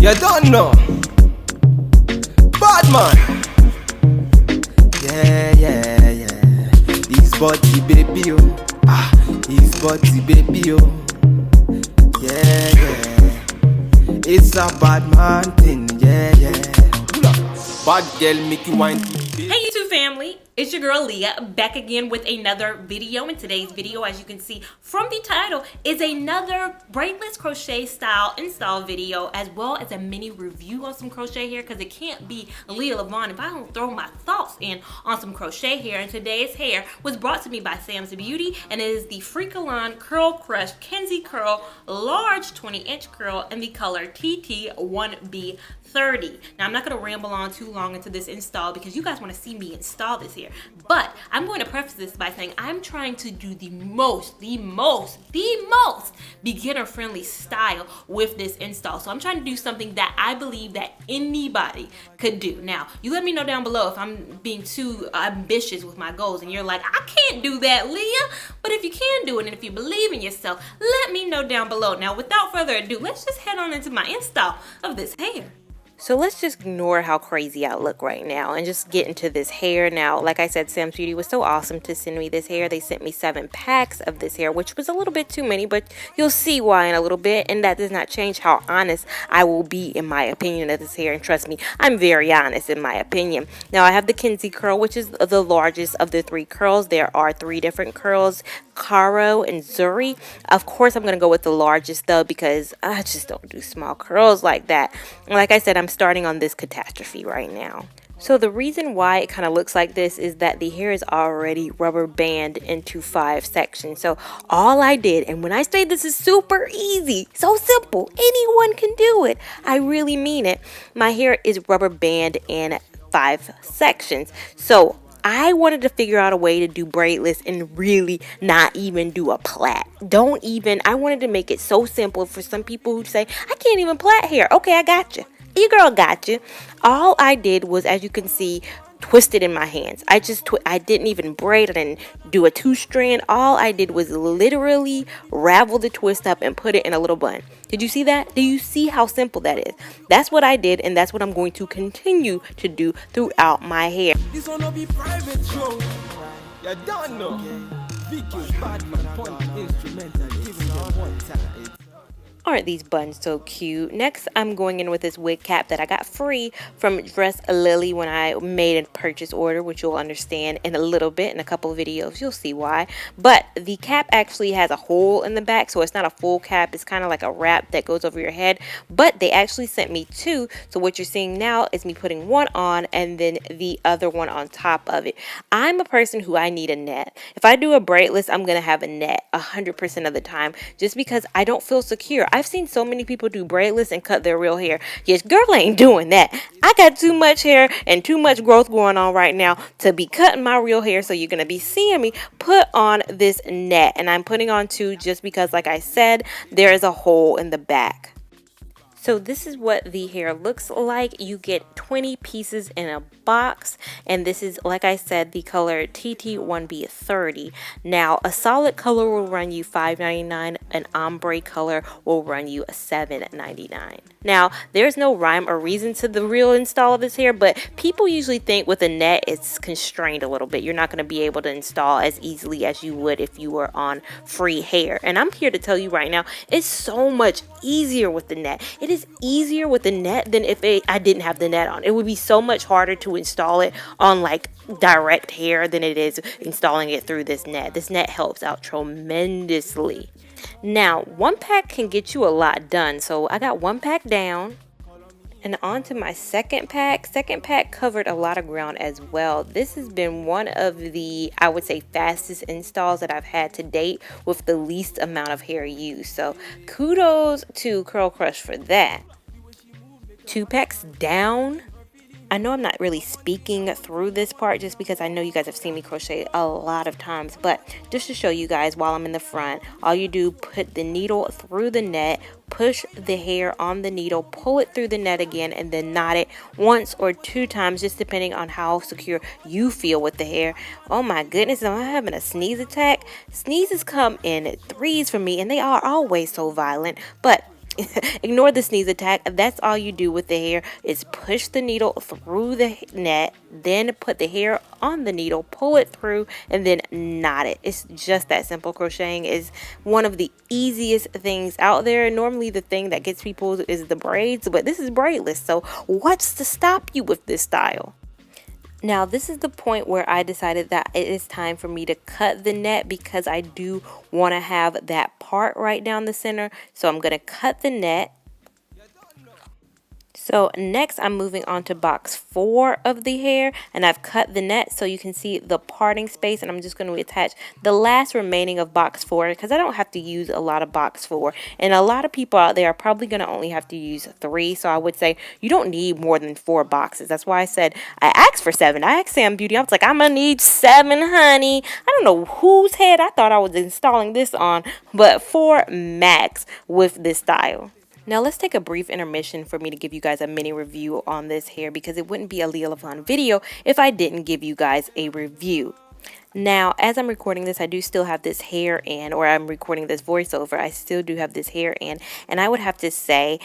You don't know. Bad man. Yeah. His body baby oh. His body baby oh. Yeah. It's a bad man thing, yeah. Bad girl make you wine. Hey YouTube family, it's your girl Leah back again with another video. In today's video, as you can see from the title, is another braidless crochet style install video, as well as a mini review on some crochet hair, because it can't be Leah Lavon if I don't throw my thoughts in on some crochet hair. And today's hair was brought to me by SAMSBEAUTY, and it is the Freekalon Kinsey curl, large 20-inch curl in the color TT1B30. Now I'm not going to ramble on too long into this install because you guys want to see me install this here, but I'm going to preface this by saying I'm trying to do the most beginner friendly style with this install. So I'm trying to do something that I believe that anybody could do. Now you let me know down below if I'm being too ambitious with my goals and you're like, I can't do that, Leah. But if you can do it and if you believe in yourself, let me know down below. Now without further ado, let's just head on into my install of this hair. So let's just ignore how crazy I look right now and just get into this hair. Now, like I said, SAMSBEAUTY was so awesome to send me this hair. They sent me 7 packs of this hair, which was a little bit too many, but you'll see why in a little bit. And that does not change how honest I will be in my opinion of this hair. And trust me, I'm very honest in my opinion. Now, I have the Kinsey curl, which is the largest of the 3 curls. There are 3 different curls, Caro and Zuri. Of course, I'm going to go with the largest though, because I just don't do small curls like that. Like I said, I'm starting on this catastrophe right now. So the reason why it kind of looks like this is that the hair is already rubber banded into 5 sections. So all I did, and when I say this is super easy, so simple, anyone can do it, I really mean it. My hair is rubber banded in 5 sections. So I wanted to figure out a way to do braidless and really not even do a plait. I wanted to make it so simple for some people who say, I can't even plait hair. Okay, I got you. Your girl got you. All I did was, as you can see, twist it in my hands. I didn't even braid. I didn't do a 2-strand. All I did was literally ravel the twist up and put it in a little bun. Did you see that? Do you see how simple that is? That's what I did, and that's what I'm going to continue to do throughout my hair. This will not be private show. You don't know. Vkillz, Badman, Point, Instrumental, giving them one time. Aren't these buns so cute? Next, I'm going in with this wig cap that I got free from Dress Lily when I made a purchase order, which you'll understand in a little bit. In a couple of videos, you'll see why. But the cap actually has a hole in the back, so it's not a full cap. It's kind of like a wrap that goes over your head. But they actually sent me 2. So what you're seeing now is me putting one on and then the other one on top of it. I'm a person who I need a net. If I do a braidless, I'm going to have a net 100% of the time, just because I don't feel secure. I've seen so many people do braidless and cut their real hair. Yes, girl ain't doing that. I got too much hair and too much growth going on right now to be cutting my real hair. So you're going to be seeing me put on this net. And I'm putting on 2 just because, like I said, there is a hole in the back. So this is what the hair looks like. You get 20 pieces in a box, and this is, like I said, the color TT1B30. Now, a solid color will run you $5.99. An ombre color will run you $7.99. Now, there's no rhyme or reason to the real install of this hair, but people usually think with a net it's constrained a little bit. You're not going to be able to install as easily as you would if you were on free hair. And I'm here to tell you right now, it's so much easier with the net. It is easier with the net than if I didn't have the net on. It would be so much harder to install it on like direct hair than it is installing it through this net. This net helps out tremendously. Now, 1 pack can get you a lot done. So I got 1 pack down. And on to my second pack. Second pack covered a lot of ground as well. This has been one of the, I would say, fastest installs that I've had to date with the least amount of hair used. So kudos to Curl Crush for that. 2 packs down. I know I'm not really speaking through this part just because I know you guys have seen me crochet a lot of times, but just to show you guys while I'm in the front, all you do, put the needle through the net, push the hair on the needle, pull it through the net again, and then knot it once or 2 times, just depending on how secure you feel with the hair. Oh my goodness, am I having a sneeze attack? Sneezes come in 3s for me, and they are always so violent, but Ignore the sneeze attack. That's all you do with the hair is push the needle through the net, then put the hair on the needle, pull it through, and then knot it. It's just that simple. Crocheting is one of the easiest things out there. Normally the thing that gets people is the braids, but this is braidless. So what's to stop you with this style? Now this is the point where I decided that it is time for me to cut the net, because I do want to have that part right down the center. So I'm going to cut the net. So next I'm moving on to box 4 of the hair, and I've cut the net so you can see the parting space, and I'm just going to attach the last remaining of box 4 because I don't have to use a lot of box 4, and a lot of people out there are probably going to only have to use 3, so I would say you don't need more than 4 boxes. That's why I said I asked for 7. I asked Sam Beauty, I was like, I'm going to need 7, honey. I don't know whose head I thought I was installing this on, but 4 max with this style. Now let's take a brief intermission for me to give you guys a mini review on this hair, because it wouldn't be a Lavon video if I didn't give you guys a review. Now, as I'm recording this, I do still have this hair in, or I'm recording this voiceover, I still do have this hair in, and I would have to say,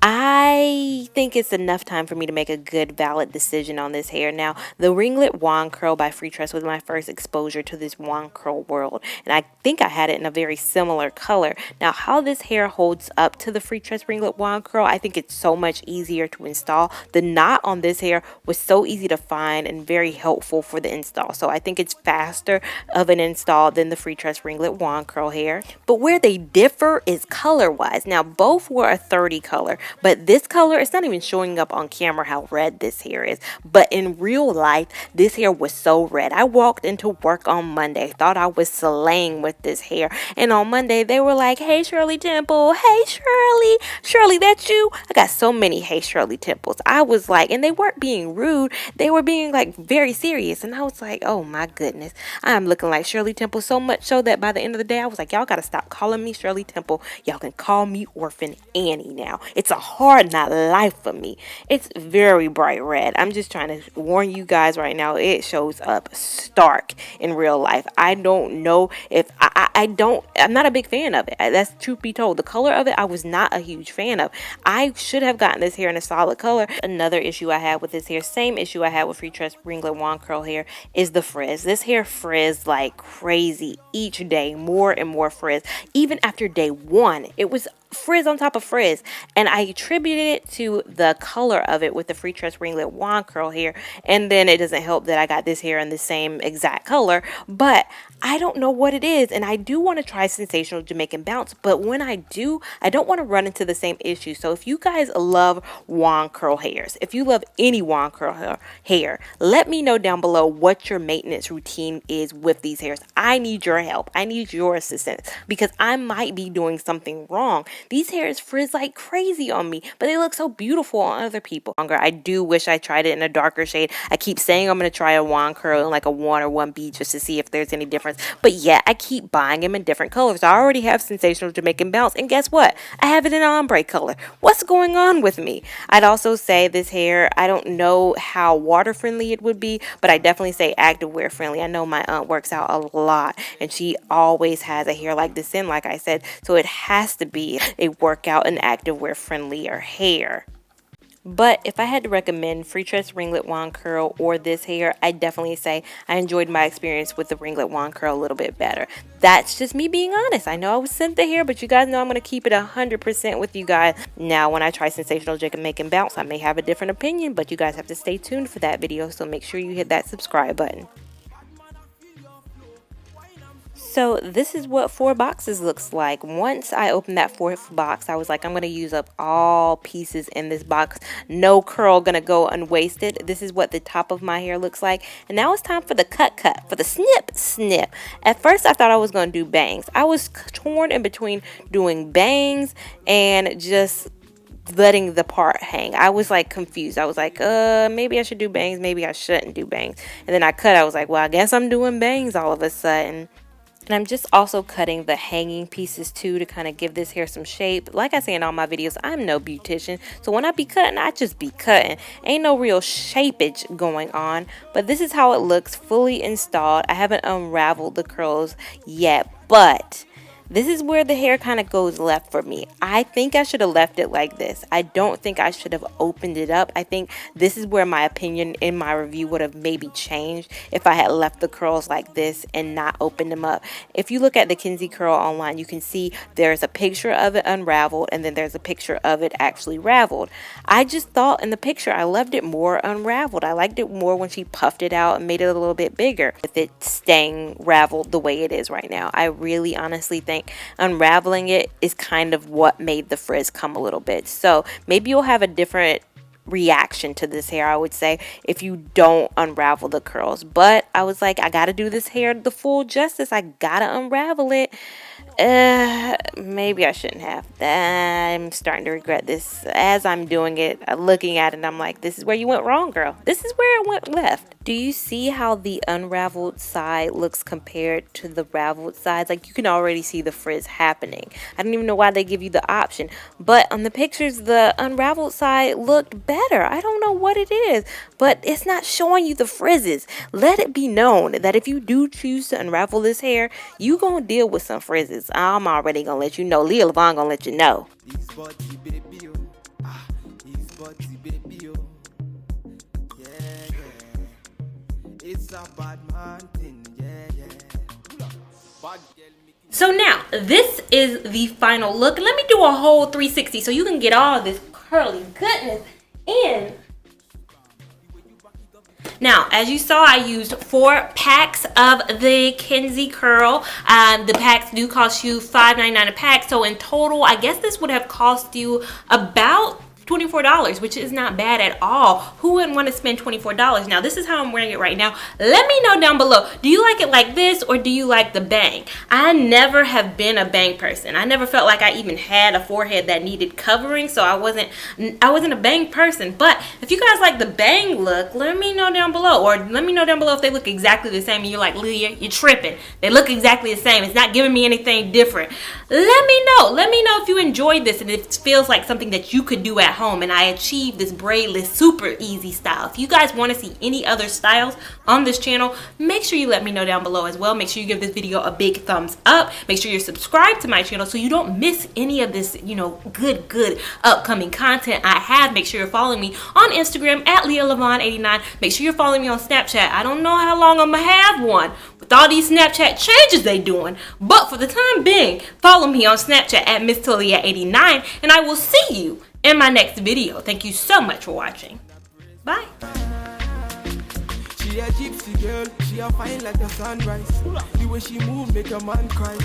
I think it's enough time for me to make a good, valid decision on this hair. Now, the ringlet wand curl by Freetress was my first exposure to this wand curl world, and I think I had it in a very similar color. Now, how this hair holds up to the Freetress ringlet wand curl, I think it's so much easier to install. The knot on this hair was so easy to find and very helpful for the install. So I think it's faster of an install than the Freetress ringlet wand curl hair. But where they differ is color-wise. Now, both were a 30 color. But this color, it's not even showing up on camera how red this hair is. But in real life, this hair was so red. I walked into work on Monday, thought I was slaying with this hair. And on Monday, they were like, hey, Shirley Temple. Hey, Shirley. Shirley, that's you? I got so many hey, Shirley Temples. I was like, and they weren't being rude. They were being like very serious. And I was like, oh my goodness. I'm looking like Shirley Temple so much so that by the end of the day, I was like, y'all got to stop calling me Shirley Temple. Y'all can call me Orphan Annie now. It's a hard not life for me. It's very bright red. I'm just trying to warn you guys right now, it shows up stark in real life. I don't know if I'm not a big fan of it. That's truth be told. The color of it, I was not a huge fan of. I should have gotten this hair in a solid color. Another issue I had with this hair, same issue I had with Freetress ringlet wand curl hair, is the frizz. This hair frizzed like crazy each day, more and more frizz. Even after day 1, it was frizz on top of frizz, and I attributed it to the color of it with the Freetress ringlet wand curl hair. And then it doesn't help that I got this hair in the same exact color, but I don't know what it is. And I do want to try Sensational Jamaican Bounce, but when I do, I don't want to run into the same issue. So if you guys love wand curl hairs, if you love any wand curl hair, let me know down below what your maintenance routine is with these hairs. I need your help. I need your assistance, because I might be doing something wrong. These hairs frizz like crazy on me, but they look so beautiful on other people. I do wish I tried it in a darker shade. I keep saying I'm going to try a wand curl in like a 1 or 1B just to see if there's any difference. But yeah, I keep buying them in different colors. I already have Sensational Jamaican Bounce, and guess what? I have it in ombre color. What's going on with me? I'd also say this hair, I don't know how water friendly it would be, but I definitely say activewear friendly. I know my aunt works out a lot, and she always has a hair like this in, like I said, so it has to be a workout and activewear friendlier hair. But if I had to recommend Freetress ringlet wand curl or this hair, I definitely say I enjoyed my experience with the ringlet wand curl a little bit better. That's just me being honest. I know I was sent the hair, but you guys know I'm going to keep it 100% with you guys. Now, when I try Sensational Jamaican Bounce, I may have a different opinion, but you guys have to stay tuned for that video, so make sure you hit that subscribe button. So this is what 4 boxes looks like. Once I opened that 4th box, I was like, I'm going to use up all pieces in this box. No curl going to go unwasted. This is what the top of my hair looks like. And now it's time for the cut, for the snip. At first, I thought I was going to do bangs. I was torn in between doing bangs and just letting the part hang. I was like confused. I was like, maybe I should do bangs. Maybe I shouldn't do bangs. And then I cut. I was like, well, I guess I'm doing bangs all of a sudden. And I'm just also cutting the hanging pieces too to kind of give this hair some shape. Like I say in all my videos, I'm no beautician. So when I be cutting, I just be cutting. Ain't no real shapeage going on. But this is how it looks fully installed. I haven't unraveled the curls yet, but This is where the hair kind of goes left for me. I think I should have left it like this. I don't think I should have opened it up. I think this is where my opinion in my review would have maybe changed if I had left the curls like this and not opened them up. If you look at the Kinsey curl online, you can see there's a picture of it unraveled and then there's a picture of it actually raveled. I just thought in the picture I loved it more unraveled. I liked it more when she puffed it out and made it a little bit bigger with it staying raveled the way it is right now. I really honestly think unraveling it is kind of what made the frizz come a little bit. So maybe you'll have a different reaction to this hair, I would say, if you don't unravel the curls. But I was like, I gotta do this hair the full justice. I gotta unravel it. Maybe I shouldn't have. I'm starting to regret this as I'm doing it, looking at it, and I'm like, this is where you went wrong, girl. This is where it went left. Do you see how the unraveled side looks compared to the raveled sides? Like, you can already see the frizz happening. I don't even know why they give you the option, but on the pictures the unraveled side looked better. I don't know what it is, but it's not showing you the frizzes. Let it be known that if you do choose to unravel this hair, you gonna deal with some frizzes. I'm already gonna let you know. Lavon gonna let you know. So now this is the final look. Let me do a whole 360 so you can get all this curly goodness in. Now, as you saw, I used 4 packs of the Kinsey curl. The packs do cost you $5.99 a pack. So in total, I guess this would have cost you about $24, which is not bad at all. Who wouldn't want to spend $24? Now, this is how I'm wearing it right now. Let me know down below. Do you like it like this or do you like the bang? I never have been a bang person. I never felt like I even had a forehead that needed covering, so I wasn't a bang person. But if you guys like the bang look, let me know down below, or let me know down below if they look exactly the same and you're like, Leah, you're tripping. They look exactly the same. It's not giving me anything different. Let me know. Let me know if you enjoyed this and it feels like something that you could do at home and I achieved this braidless super easy style. If you guys want to see any other styles on this channel, make sure you let me know down below as well. Make sure you give this video a big thumbs up. Make sure you're subscribed to my channel so you don't miss any of this, you know, good upcoming content I have. Make sure you're following me on Instagram at LeahLavon89. Make sure you're following me on Snapchat. I don't know how long I'm gonna have one with all these Snapchat changes they doing, but for the time being, follow me on Snapchat at MissTalia89, and I will see you in my next video. Thank you so much for watching. Bye. She a gypsy girl, she a fine like the sunrise. The way she move make a man cry.